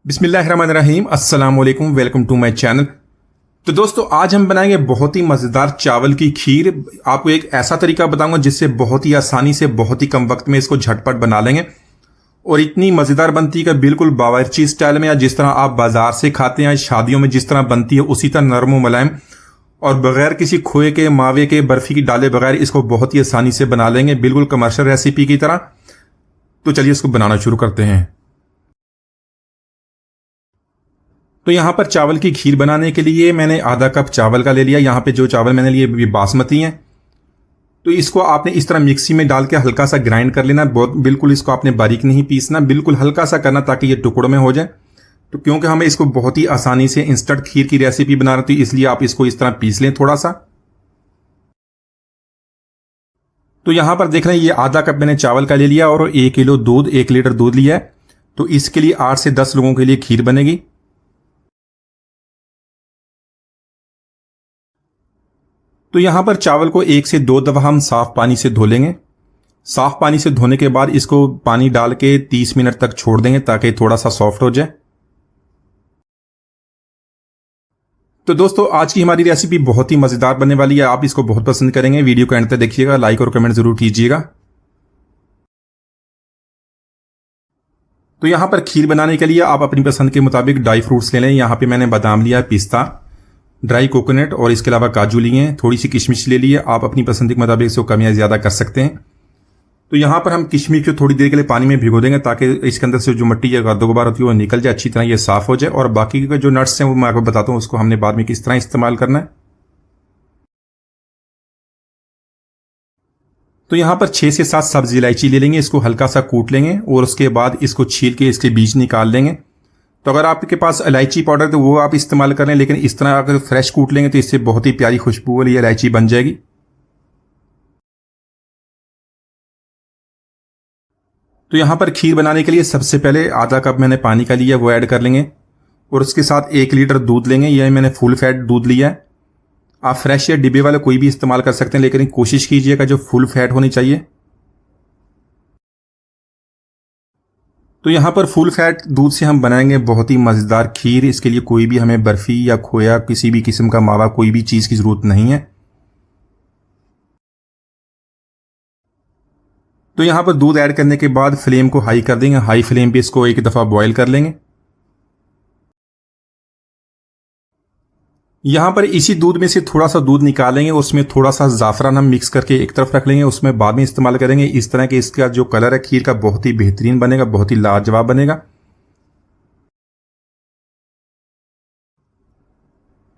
बिस्मिल्लाहिर्रहमानिर्रहीम, अस्सलाम वालेकुम, वेलकम टू माय चैनल। तो दोस्तों, आज हम बनाएंगे बहुत ही मज़ेदार चावल की खीर। आपको एक ऐसा तरीका बताऊंगा जिससे बहुत ही आसानी से बहुत ही कम वक्त में इसको झटपट बना लेंगे और इतनी मज़ेदार बनती है कि बिल्कुल बावर्ची स्टाइल में, या जिस तरह आप बाजार से खाते हैं शादियों में जिस तरह बनती है उसी तरह नरम मुलायम, और बगैर किसी खोए के, मावे के, बर्फी की डाले बगैर इसको बहुत ही आसानी से बना लेंगे, बिल्कुल कमर्शियल रेसिपी की तरह। तो चलिए इसको बनाना शुरू करते हैं। तो यहाँ पर चावल की खीर बनाने के लिए मैंने आधा कप चावल का ले लिया। यहाँ पे जो चावल मैंने लिए ये बासमती हैं। तो इसको आपने इस तरह मिक्सी में डाल के हल्का सा ग्राइंड कर लेना। बहुत बिल्कुल इसको आपने बारीक नहीं पीसना, बिल्कुल हल्का सा करना ताकि ये टुकड़ों में हो जाए। तो क्योंकि हमें इसको बहुत ही आसानी से इंस्टेंट खीर की रेसिपी बना रही थी, इसलिए आप इसको इस तरह पीस लें थोड़ा सा। तो यहाँ पर देख रहे हैं ये आधा कप मैंने चावल का ले लिया और 1 किलो दूध, 1 लीटर दूध लिया है। तो इसके लिए 8 से 10 लोगों के लिए खीर बनेगी। तो यहां पर चावल को 1 से 2 दफा हम साफ पानी से धो लेंगे। साफ पानी से धोने के बाद इसको पानी डाल के 30 मिनट तक छोड़ देंगे ताकि थोड़ा सा सॉफ्ट हो जाए। तो दोस्तों, आज की हमारी रेसिपी बहुत ही मजेदार बनने वाली है, आप इसको बहुत पसंद करेंगे। वीडियो को एंड तक देखिएगा, लाइक और कमेंट जरूर कीजिएगा। तो यहां पर खीर बनाने के लिए आप अपनी पसंद के मुताबिक ड्राई फ्रूट्स ले लें। यहां पे मैंने बादाम लिया, पिस्ता, ड्राई कोकोनट और इसके अलावा काजू लिए हैं। थोड़ी सी किशमिश ले लिए, आप अपनी पसंद के मुताबिक इसको कम या ज़्यादा कर सकते हैं। तो यहाँ पर हम किशमिश को थोड़ी देर के लिए पानी में भिगो देंगे ताकि इसके अंदर से जो मिट्टी या गद्दो गुबार होती है वो निकल जाए, अच्छी तरह ये साफ हो जाए। और बाकी के जो नट्स हैं वो मैं आपको बताता हूँ उसको हमने बाद में किस तरह इस्तेमाल करना है। तो यहाँ पर 6 से 7 सब्जी इलायची ले लेंगे, इसको हल्का सा कूट लेंगे और उसके बाद इसको छील के इसके बीज निकाल लेंगे। तो अगर आपके पास इलायची पाउडर तो वो आप इस्तेमाल करें, लेकिन इस तरह अगर फ्रेश कूट लेंगे तो इससे बहुत ही प्यारी खुशबू वाली इलायची बन जाएगी। तो यहाँ पर खीर बनाने के लिए सबसे पहले आधा कप मैंने पानी का लिया, वो ऐड कर लेंगे और उसके साथ 1 लीटर दूध लेंगे। यह मैंने फुल फैट दूध लिया है। आप फ्रेश या डिब्बे वाले कोई भी इस्तेमाल कर सकते हैं, लेकिन कोशिश कीजिएगा जो फुल फैट होनी चाहिए। तो यहाँ पर फुल फैट दूध से हम बनाएंगे बहुत ही मज़ेदार खीर। इसके लिए कोई भी हमें बर्फ़ी या खोया, किसी भी किस्म का मावा, कोई भी चीज़ की ज़रूरत नहीं है। तो यहाँ पर दूध ऐड करने के बाद फ्लेम को हाई कर देंगे। हाई फ्लेम पे इसको एक दफ़ा बॉईल कर लेंगे। यहाँ पर इसी दूध में से थोड़ा सा दूध निकालेंगे, उसमें थोड़ा सा ज़ाफ़रान हम मिक्स करके एक तरफ रख लेंगे, उसमें बाद में इस्तेमाल करेंगे। इस तरह के इसका जो कलर है खीर का बहुत ही बेहतरीन बनेगा, बहुत ही लाजवाब बनेगा।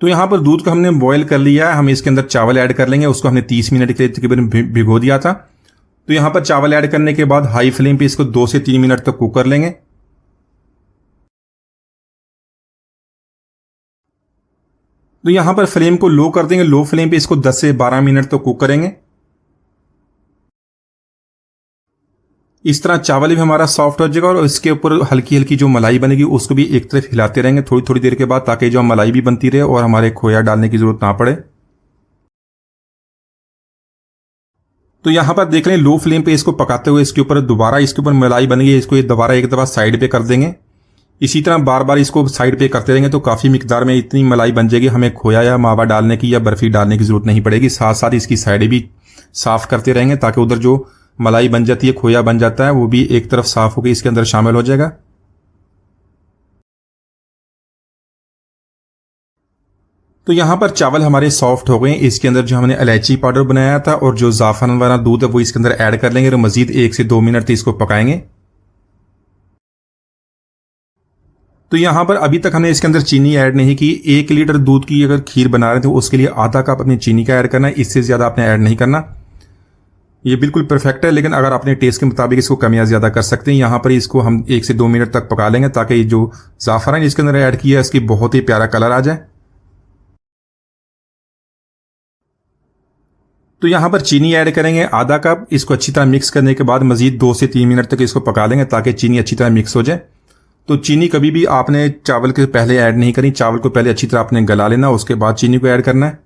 तो यहाँ पर दूध को हमने बॉईल कर लिया है। हम इसके अंदर चावल ऐड कर लेंगे, उसको हमने 30 मिनट के लिए तकरीबन भिगो दिया था। तो यहाँ पर चावल ऐड करने के बाद हाई फ्लेम पे इसको 2 से 3 मिनट तक कुक कर लेंगे। तो यहाँ पर फ्लेम को लो कर देंगे। लो फ्लेम पे इसको 10 से 12 मिनट तक कुक करेंगे। इस तरह चावल भी हमारा सॉफ्ट हो जाएगा और इसके ऊपर हल्की हल्की जो मलाई बनेगी उसको भी एक तरफ हिलाते रहेंगे थोड़ी थोड़ी देर के बाद, ताकि जो मलाई भी बनती रहे और हमारे खोया डालने की जरूरत ना पड़े। तो यहाँ पर देख लें, लो फ्लेम पे इसको पकाते हुए इसके ऊपर दोबारा इसके ऊपर मलाई बनेगी, इसको दोबारा एक दफा साइड पे कर देंगे। इसी तरह बार बार इसको साइड पे करते रहेंगे तो काफ़ी मिकदार में इतनी मलाई बन जाएगी, हमें खोया या मावा डालने की या बर्फ़ी डालने की ज़रूरत नहीं पड़ेगी। साथ साथ इसकी साइडें भी साफ़ करते रहेंगे ताकि उधर जो मलाई बन जाती है, खोया बन जाता है, वो भी एक तरफ साफ़ होकर इसके अंदर शामिल हो जाएगा। तो यहाँ पर चावल हमारे सॉफ्ट हो गए। इसके अंदर जो हमने इलायची पाउडर बनाया था और जो ज़ाफ़रान वाला दूध है वो इसके अंदर ऐड कर लेंगे और मज़ीद 1 से 2 मिनट इसको पकाएंगे। तो यहाँ पर अभी तक हमने इसके अंदर चीनी ऐड नहीं की। 1 लीटर दूध की अगर खीर बना रहे थे उसके लिए आधा कप अपनी चीनी का ऐड करना है, इससे ज़्यादा आपने ऐड नहीं करना। ये बिल्कुल परफेक्ट है, लेकिन अगर अपने टेस्ट के मुताबिक इसको कम या ज़्यादा कर सकते हैं। यहाँ पर इसको हम 1 से 2 मिनट तक पका लेंगे ताकि जो ज़ाफ़रान इसके अंदर ऐड किया है इसकी बहुत ही प्यारा कलर आ जाए। तो यहाँ पर चीनी ऐड करेंगे आधा कप। इसको अच्छी तरह मिक्स करने के बाद मज़ीद 2 से 3 मिनट तक इसको पका लेंगे ताकि चीनी अच्छी तरह मिक्स हो जाए। तो चीनी कभी भी आपने चावल के पहले ऐड नहीं करनी, चावल को पहले अच्छी तरह आपने गला लेना, उसके बाद चीनी को ऐड करना है।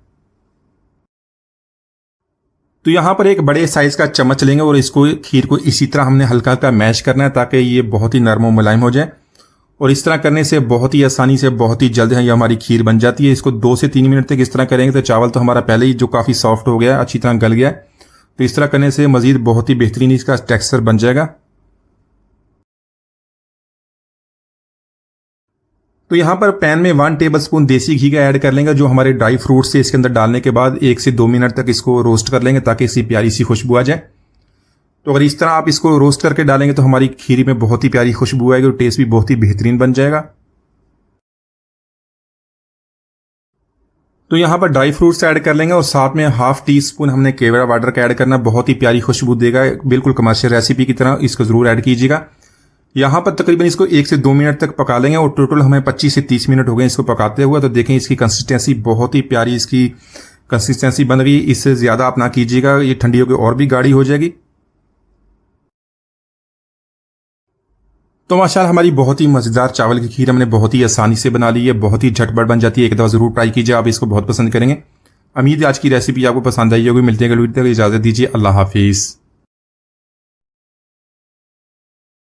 तो यहाँ पर एक बड़े साइज का चम्मच लेंगे और इसको खीर को इसी तरह हमने हल्का हल्का मैश करना है ताकि ये बहुत ही नरम और मुलायम हो जाए। और इस तरह करने से बहुत ही आसानी से बहुत ही जल्द है ये हमारी खीर बन जाती है। इसको 2 से 3 मिनट तक इस तरह करेंगे तो चावल तो हमारा पहले ही जो काफ़ी सॉफ्ट हो गया है, अच्छी तरह गल गया है। तो इस तरह करने से मज़ीद बहुत ही बेहतरीन इसका टेक्सचर बन जाएगा। तो यहाँ पर पैन में 1 टेबलस्पून देसी घी का ऐड कर लेंगे, जो हमारे ड्राई फ्रूट्स से इसके अंदर डालने के बाद 1 से 2 मिनट तक इसको रोस्ट कर लेंगे ताकि इसकी प्यारी सी खुशबू आ जाए। तो अगर इस तरह आप इसको रोस्ट करके डालेंगे तो हमारी खीरी में बहुत ही प्यारी खुशबू आएगी और टेस्ट भी बहुत ही बेहतरीन बन जाएगा। तो यहाँ पर ड्राई फ्रूट्स ऐड कर लेंगे और साथ में 1/2 टीस्पून हमने केवड़ा वाटर का ऐड करना, बहुत ही प्यारी खुशबू देगा, बिल्कुल कमर्शियल रेसिपी की तरह, इसको जरूर ऐड कीजिएगा। यहाँ पर तकरीबन इसको 1 से 2 मिनट तक पका लेंगे और टोटल हमें 25 से 30 मिनट हो गए इसको पकाते हुए। तो देखें इसकी कंसिस्टेंसी बहुत ही प्यारी इसकी कंसिस्टेंसी बन रही है। इससे ज़्यादा आप ना कीजिएगा, ये ठंडी होकर और भी गाढ़ी हो जाएगी। तो माशाल्लाह हमारी बहुत ही मज़ेदार चावल की खीर हमने बहुत ही आसानी से बना ली है, बहुत ही झटपट बन जाती है। एक दफ़ा ज़रूर ट्राई कीजिए, आप इसको बहुत पसंद करेंगे। उम्मीद है आज की रेसिपी आपको पसंद आई होगी। मिलते हैं अगली वीडियो में, इजाज़त दीजिए, अल्लाह हाफिज़।